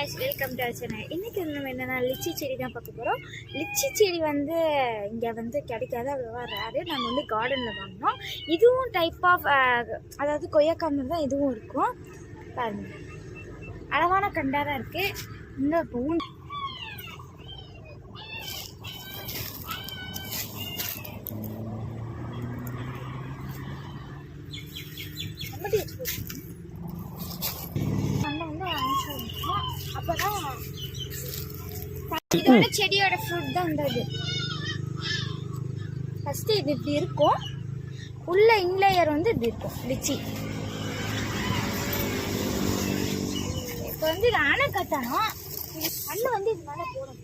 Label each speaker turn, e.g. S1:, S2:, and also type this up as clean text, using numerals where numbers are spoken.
S1: guys, welcome to our channel. இன்னைக்கு நம்ம என்னன்னா லிச்சி செடி தான் பார்க்க போறோம். லிச்சி செடி வந்து இங்க வந்து கிடைக்காத அவ்வளவா ரேர். நம்ம வந்து கார்டன்ல வாங்குனோம். இதுவும் டைப் ஆஃப் அதாவது கொய்யாக்கா மாதிரி தான் இதுவும் இருக்கும். பாருங்க. அழகான கண்டா தான் இருக்கு. இந்த பூண்டு அப்பதான் இதோட செடியோட ஃப்ரூட் தான் இது. ஃபர்ஸ்ட் இது இப்படி இருக்கும், உள்ள இன்லேயர் வந்து இப்படி இருக்கும் லிச்சி. இப்போ வந்து இது அணை கட்டணும், அண்ணு வந்து இது மேலே போடணும்.